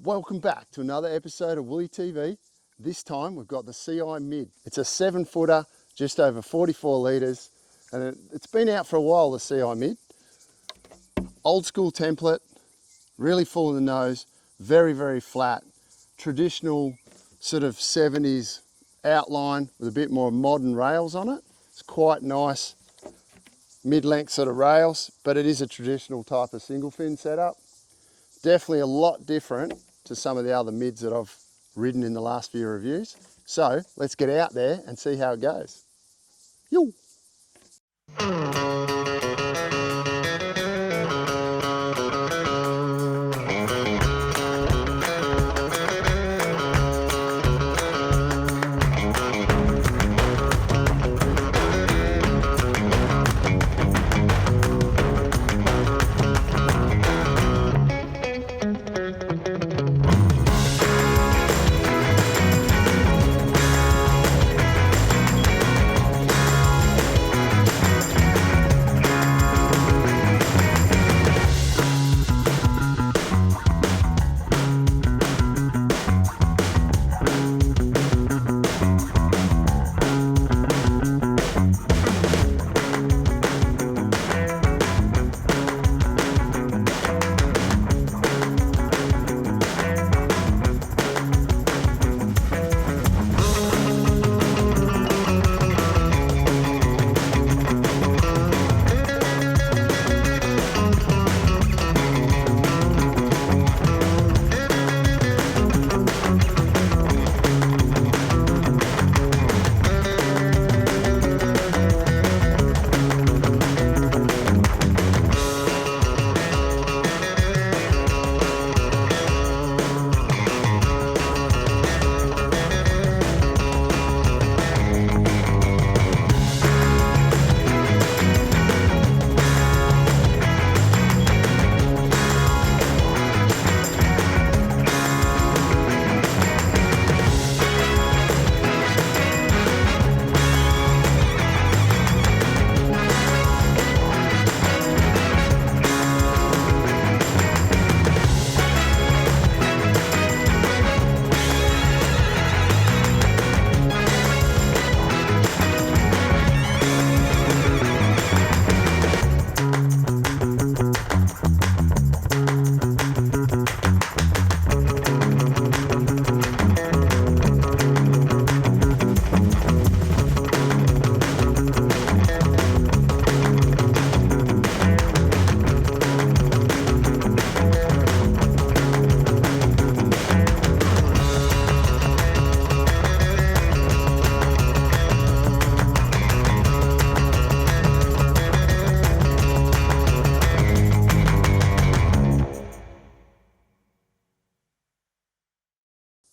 Welcome back to another episode of Woolly TV. This time we've got the CI Mid. It's a 7-footer, just over 44 litres, and it's been out for a while, the CI Mid. Old school template, really full in the nose, very, very flat. Traditional sort of 70s outline with a bit more modern rails on it. It's quite nice mid-length sort of rails, but it is a traditional type of single fin setup. Definitely a lot different to some of the other mids that I've ridden in the last few reviews. So let's get out there and see how it goes. Yo!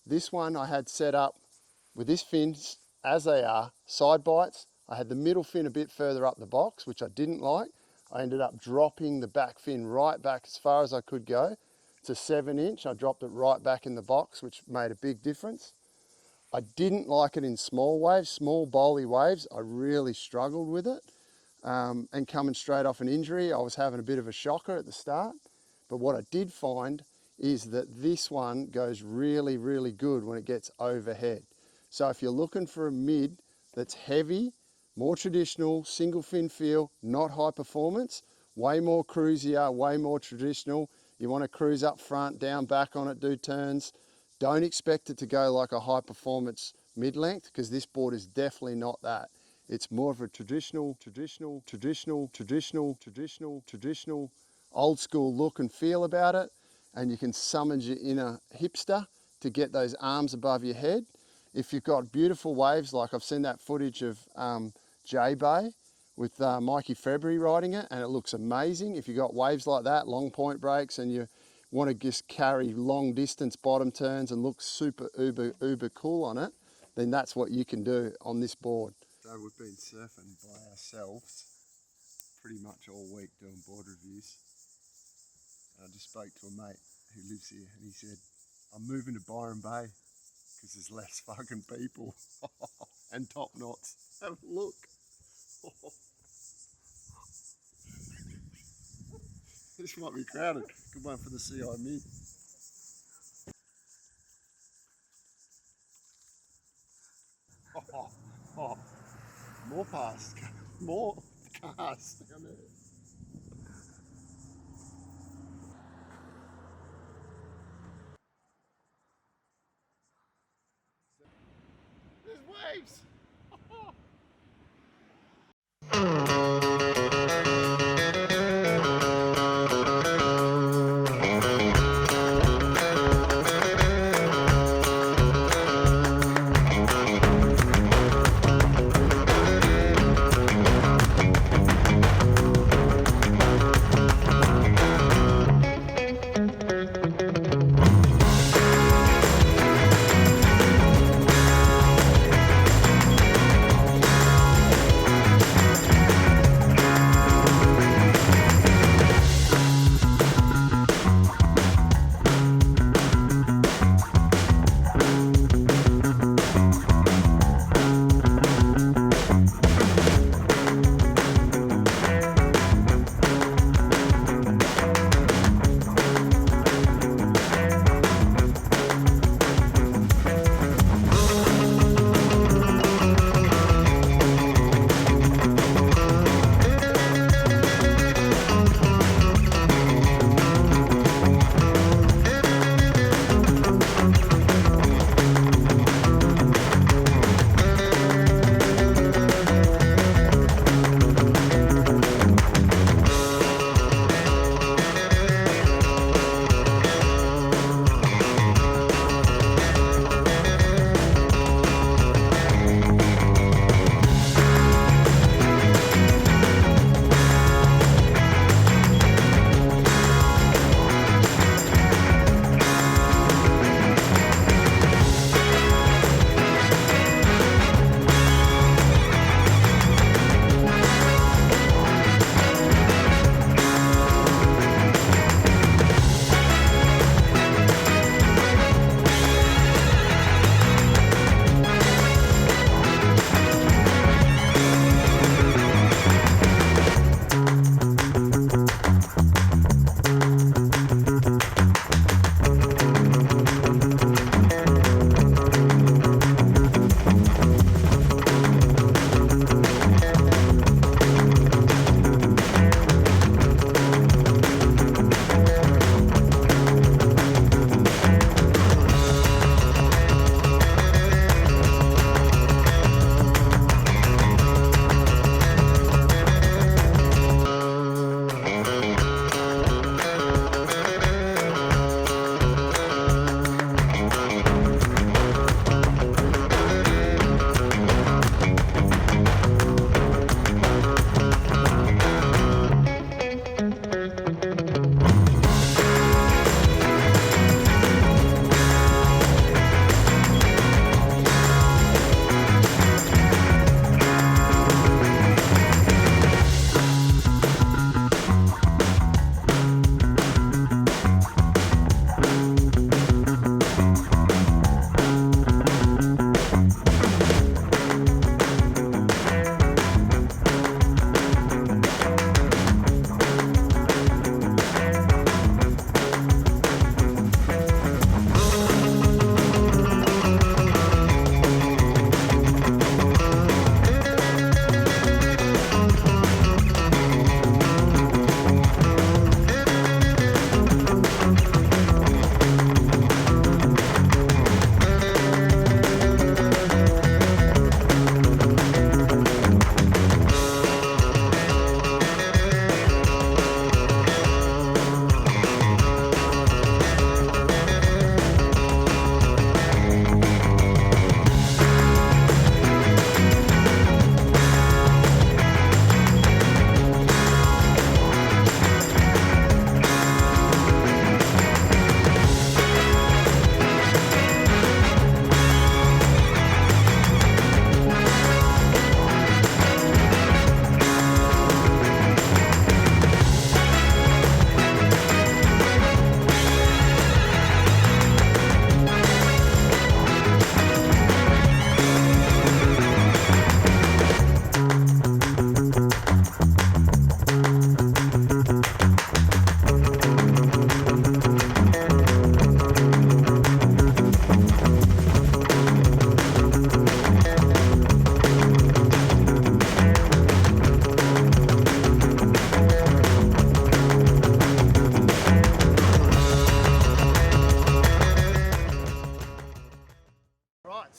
This one I had set up with this fin as they are, side bites. I had the middle fin a bit further up the box, which I didn't like. I ended up dropping the back fin right back as far as I could go. It's a 7-inch. I dropped it right back in the box, which made a big difference. I didn't like it in small waves, small bowly waves. I really struggled with it. And coming straight off an injury, I was having a bit of a shocker at the start. But what I did find is that this one goes really, really good when it gets overhead. So if you're looking for a mid that's heavy, more traditional, single fin feel, not high performance, way more cruisier, way more traditional. You want to cruise up front, down back on it, do turns. Don't expect it to go like a high performance mid-length, because this board is definitely not that. It's more of a traditional, old school look and feel about it. And you can summon your inner hipster to get those arms above your head. If you've got beautiful waves, like I've seen that footage of J-Bay with Mikey February riding it, and it looks amazing. If you've got waves like that, long point breaks, and you want to just carry long distance bottom turns and look super uber cool on it, then that's what you can do on this board. So we've been surfing by ourselves pretty much all week doing board reviews. I just spoke to a mate who lives here, and he said, I'm moving to Byron Bay because there's less fucking people and top knots. Have a look. This might be crowded. Good one for the CI Mid. Oh, more past, more cars down there. There's waves.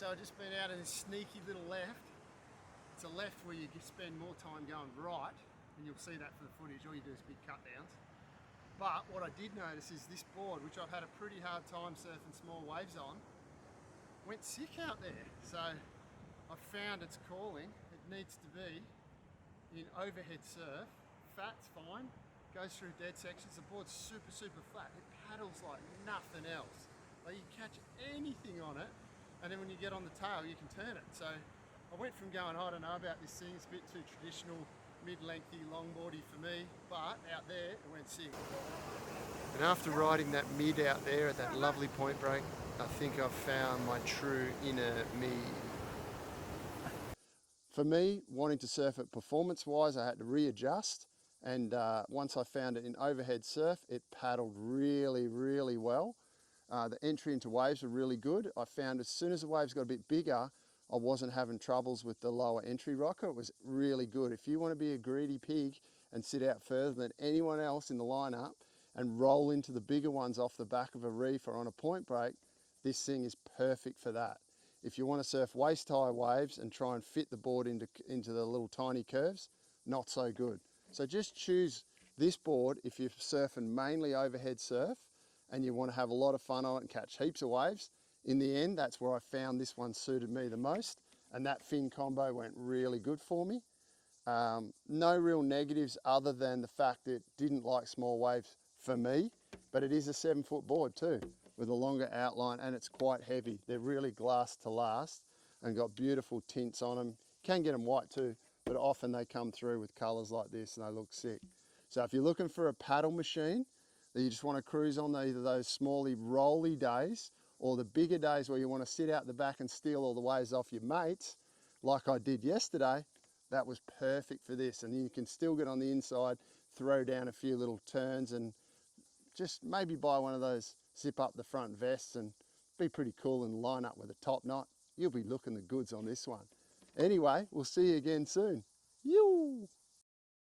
so I've just been out in this sneaky little left. It's a left where you spend more time going right, and you'll see that for the footage. All you do is big cut downs. But what I did notice is this board, which I've had a pretty hard time surfing small waves on, went sick out there. So I've found it's calling. It needs to be in overhead surf. Fat's fine, goes through dead sections. The board's super, super flat. It paddles like nothing else. Like you catch anything on it, and then when you get on the tail, you can turn it. So I went from going, I don't know about this thing, it's a bit too traditional, mid-lengthy, longboardy for me, but out there, it went sick. And after riding that mid out there at that lovely point break, I think I've found my true inner me. For me, wanting to surf it performance-wise, I had to readjust, and once I found it in overhead surf, it paddled really, really well. The entry into waves were really good. I found as soon as the waves got a bit bigger, I wasn't having troubles with the lower entry rocker. It was really good. If you want to be a greedy pig and sit out further than anyone else in the lineup and roll into the bigger ones off the back of a reef or on a point break, this thing is perfect for that. If you want to surf waist high waves and try and fit the board into the little tiny curves, not so good. So just choose this board if you're surfing mainly overhead surf and you want to have a lot of fun on it and catch heaps of waves. In the end, that's where I found this one suited me the most, and that fin combo went really good for me. No real negatives other than the fact that it didn't like small waves for me, but it is a 7-foot board too, with a longer outline, and it's quite heavy. They're really glass to last and got beautiful tints on them. Can get them white too, but often they come through with colors like this and they look sick. So if you're looking for a paddle machine that you just want to cruise on either those smally rolly days or the bigger days where you want to sit out the back and steal all the waves off your mates, like I did yesterday, that was perfect for this. And you can still get on the inside, throw down a few little turns, and just maybe buy one of those zip up the front vests and be pretty cool and line up with a top knot. You'll be looking the goods on this one. Anyway, we'll see you again soon. Yoo!